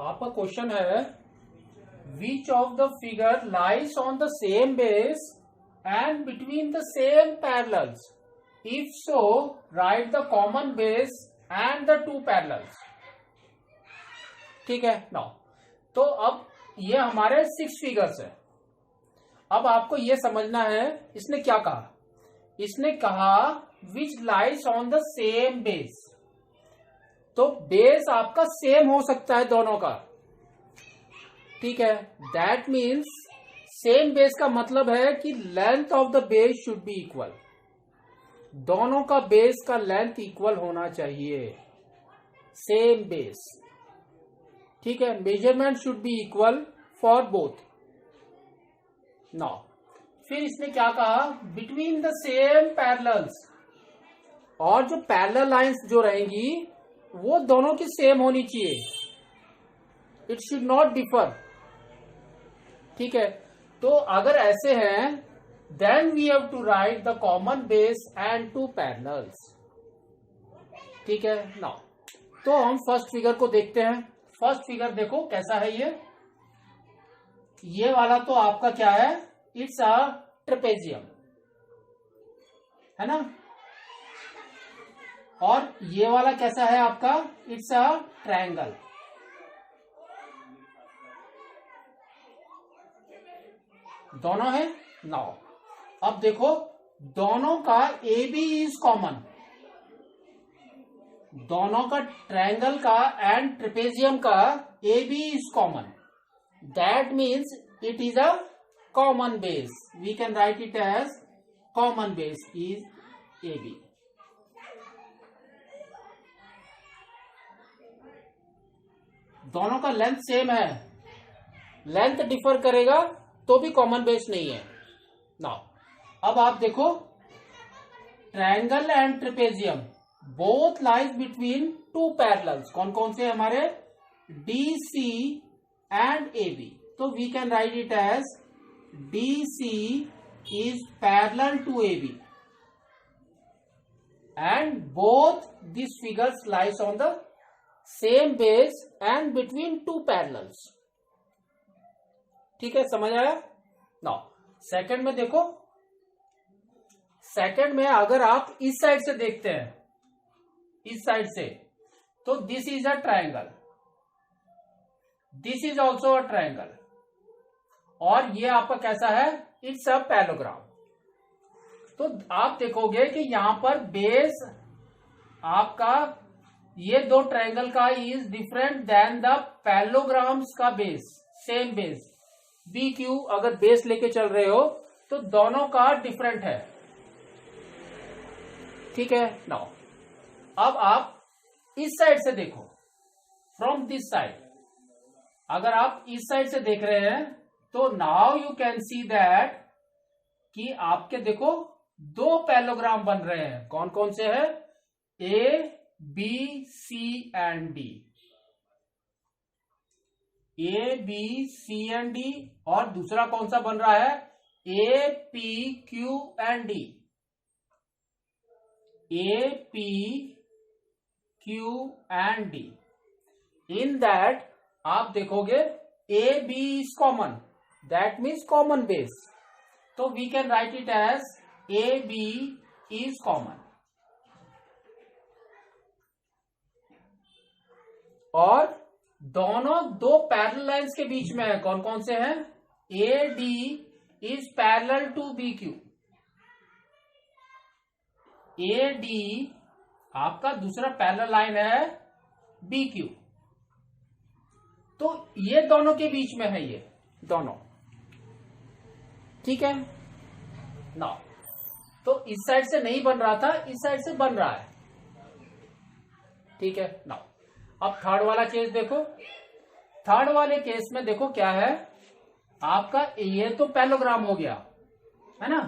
आपका क्वेश्चन है which of the figure lies on the same base and between the same parallels, if so right the common base and the two parallels. ठीक है now, तो अब ये हमारे 6 figures है। अब आपको ये समझना है इसने क्या कहा। इसने कहा which lies on the same base, तो बेस आपका सेम हो सकता है दोनों का। ठीक है, दैट मीन्स सेम बेस का मतलब है कि length of the base should be equal. दोनों का बेस का लेंथ इक्वल होना चाहिए, सेम बेस। ठीक है, measurement should be equal for both. Now फिर इसने क्या कहा, बिटवीन द सेम पैरेलल्स, और जो पैरेलल लाइंस जो रहेंगी वो दोनों की सेम होनी चाहिए, इट शुड नॉट डिफर। ठीक है, तो अगर ऐसे हैं then we have to write the common base and two parallels. ठीक है नाउ, तो हम फर्स्ट फिगर को देखते हैं। फर्स्ट फिगर देखो कैसा है ये वाला तो आपका क्या है, इट्स अ ट्रेपेजियम, है ना। और ये वाला कैसा है आपका, इट्स अ ट्रायंगल। दोनों है नाउ। अब देखो दोनों का ए बी इज कॉमन, दोनों का ट्रायंगल का एंड ट्रेपेजियम का A B is common, that means it is a common base. We can write it as common base is A B. दोनों का लेंथ सेम है, लेंथ डिफर करेगा तो भी कॉमन बेस नहीं है। नाउ अब आप देखो triangle and trapezium both lies between two parallels. कौन कौन से हमारे, D C and A B. तो we can write it as D C is parallel to A B and both this figures lies on the same base and between two parallels. ठीक है, समझ आया। Now second में देखो, second में अगर आप इस साइड से देखते हैं, इस साइड से, तो this is a triangle, this is also a triangle, और ये आपका कैसा है, इट्स अ पैरेललोग्राम। तो आप देखोगे कि यहां पर बेस आपका ये दो ट्रायंगल का is different than the parallelograms का base, same base B Q. अगर बेस लेके चल रहे हो तो दोनों का डिफरेंट है। ठीक है नाउ, अब आप इस साइड से देखो, फ्रॉम दिस साइड। अगर आप इस साइड से देख रहे हैं तो now you can see that कि आपके देखो दो पैरेललोग्राम बन रहे हैं। कौन कौन से हैं, A B C and D, A B C and D. और दूसरा कौन सा बन रहा है, A P Q and D, A P Q and D. In that आप देखोगे A B is common, that means common base. तो we can write it as A B is common. और दोनों दो पैरेलल लाइंस के बीच में है, कौन कौन से हैं, A D is parallel to B Q. A D आपका दूसरा पैरेलल लाइन है बी क्यू, तो ये दोनों के बीच में है, ये दोनों। ठीक है नाउ, तो इस साइड से नहीं बन रहा था, इस साइड से बन रहा है। ठीक है नाउ, अब थर्ड वाला केस देखो। थर्ड वाले केस में देखो क्या है आपका, ये तो पैरेललोग्राम हो गया, है ना।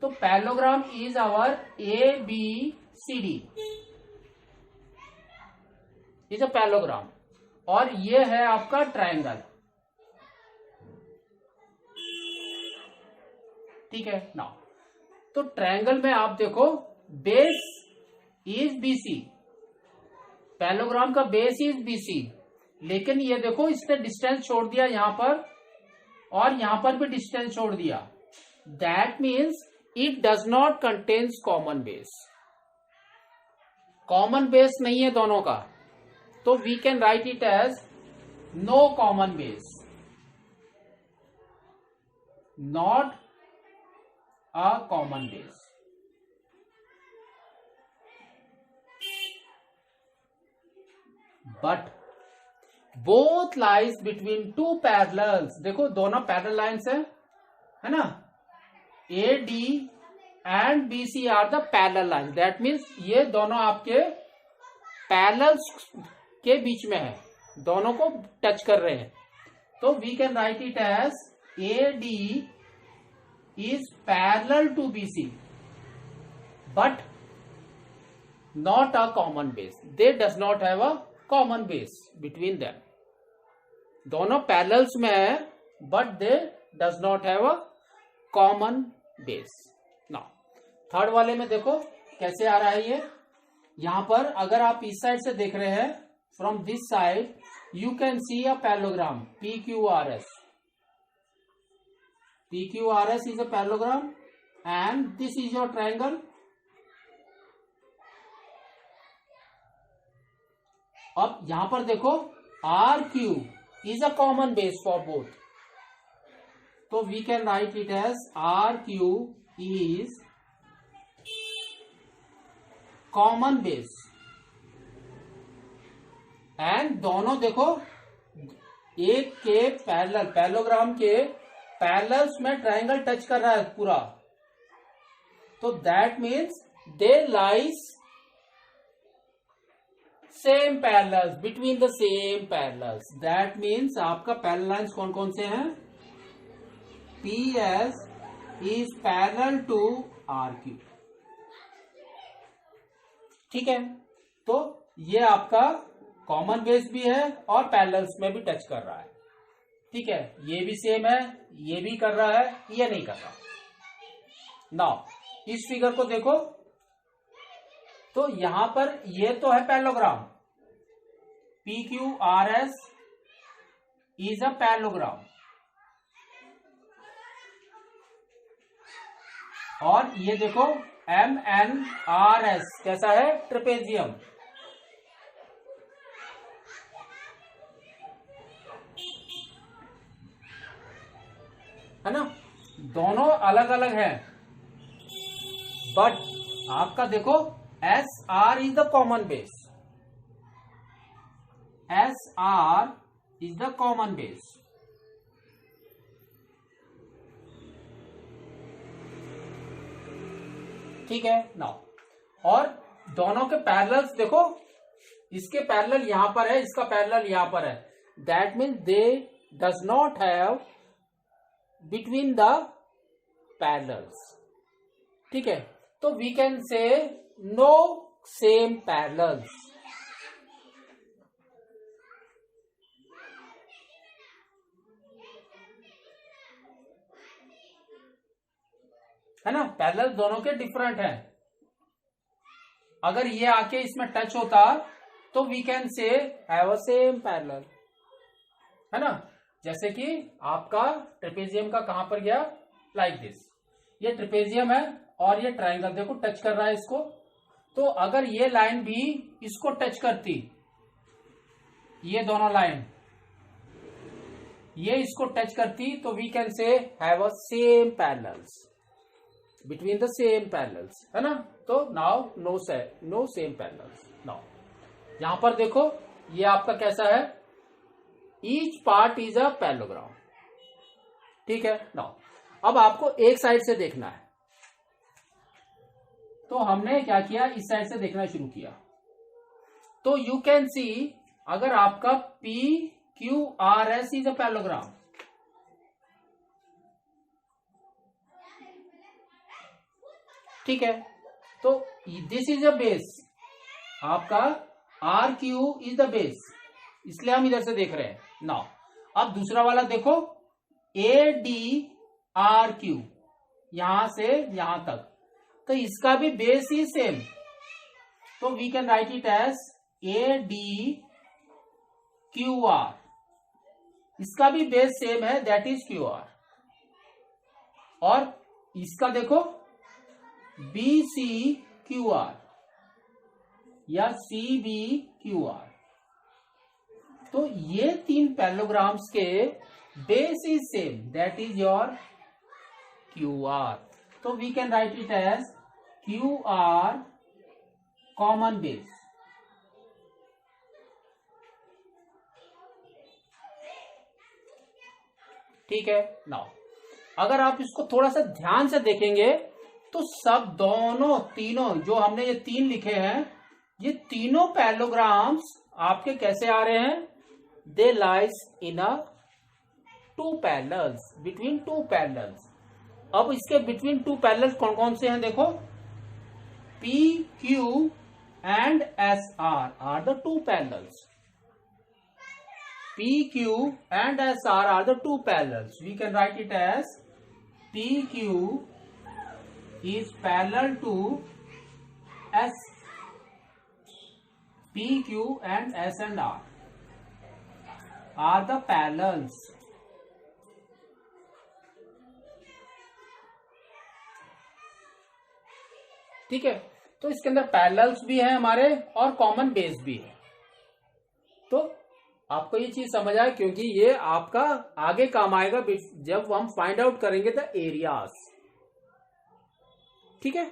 तो parallelogram is our A B C D is a parallelogram, और ये है आपका ट्रायंगल। ठीक है नाउ, तो ट्रायंगल में आप देखो बेस इज बीसी, पैरेललोग्राम का बेस इज बीसी लेकिन ये देखो इसने डिस्टेंस छोड़ दिया यहां पर और यहां पर भी डिस्टेंस छोड़ दिया। That means it does not contains common base. Common base नहीं है दोनों का, तो we can write it as no common base, not a common base. But both lies between two parallels, देखो दोनों पैरेलल लाइन्स है ना, A D and B C are the parallel line. That means ये दोनों आपके parallels के बीच में है, दोनों को टच कर रहे हैं। तो we can write it as A D is parallel to B C but not a common base. They does not have a common base between them. दोनों पैरेलल्स में है but they does not have a common base. Now third वाले में देखो कैसे आ रहा है ये। यहां पर अगर आप इस साइड से देख रहे हैं, from this side you can see a parallelogram P Q R S. P Q R S is a parallelogram and this is your triangle. अब यहां पर देखो R Q is a common base for both, तो we can write it as R Q is common base. And दोनों देखो एक के parallel, parallelogram के पैरेलल्स में ट्रायंगल टच कर रहा है पूरा, तो that means they lies same parallels between the same parallels. That means आपका पैरेलल लाइन्स कौन कौन से हैं? P S is parallel to R Q. ठीक है, तो ये आपका कॉमन बेस भी है और पैरेलल्स में भी टच कर रहा है। ठीक है, ये भी सेम है, ये भी कर रहा है, ये नहीं कर रहा। नाउ इस फिगर को देखो, तो यहां पर ये तो है parallelogram, P Q R S is a parallelogram, और ये देखो एम एन आर एस कैसा है? ट्रेपेजियम। है ना, दोनों अलग अलग हैं, बट आपका देखो S R is the common base. S R is the common base. ठीक है, नाउ और दोनों के पैरेलल्स देखो, इसके पैरेलल यहां पर है, इसका पैरेलल यहां पर है। That means they does not have between the parallels. ठीक है, तो we can say no same parallels. है ना, पैरेलल दोनों के डिफरेंट हैं। अगर ये आके इसमें टच होता तो we can say have a same parallel. है ना, जैसे कि आपका ट्रेपेजियम का कहां पर गया, लाइक दिस। ये ट्रेपेजियम है और ये ट्रायंगल देखो टच कर रहा है इसको, तो अगर ये लाइन भी इसको टच करती, ये दोनों लाइन ये इसको टच करती, तो we can say have a same parallels between the same parallels. है ना, तो now no same parallels. Now यहां पर देखो ये आपका कैसा है, each part is a parallelogram. ठीक है, नाउ अब आपको एक साइड से देखना है, तो हमने क्या किया, इस साइड से देखना शुरू किया। तो यू कैन सी, अगर आपका P Q R S is a parallelogram, ठीक है, तो दिस इज अ बेस, आपका R Q is the base, इसलिए हम इधर से देख रहे हैं। नाउ अब दूसरा वाला देखो, ए डी आर क्यू, यहां से यहां तक, तो इसका भी बेस ही सेम, तो we can write it as A D Q R, इसका भी बेस सेम है, दैट इज क्यू आर। और इसका देखो बी सी क्यू आर या सी बी क्यू आर। तो ये तीन पैरेललोग्राम्स के base is same, that is your Q R. तो we can write it as Q R common base. ठीक है। नाउ अगर आप इसको थोड़ा सा ध्यान से देखेंगे तो सब दोनों तीनों जो हमने ये तीन लिखे हैं, ये तीनों पैरेललोग्राम्स आपके कैसे आ रहे हैं? They lies in a two parallels, between two parallels. अब इसके बिटवीन टू पैरेलल्स कौन कौन से हैं? देखो P Q and S R the two parallels. PQ and SR are the two parallels. We can write it as PQ is parallel to S. PQ and S and R are the parallels. ठीक है। तो इसके अंदर parallels भी हैं हमारे और common base भी है। तो आपको ये चीज समझ आए, क्योंकि ये आपका आगे काम आएगा जब हम फाइंड आउट करेंगे द एरियाज। ठीक है।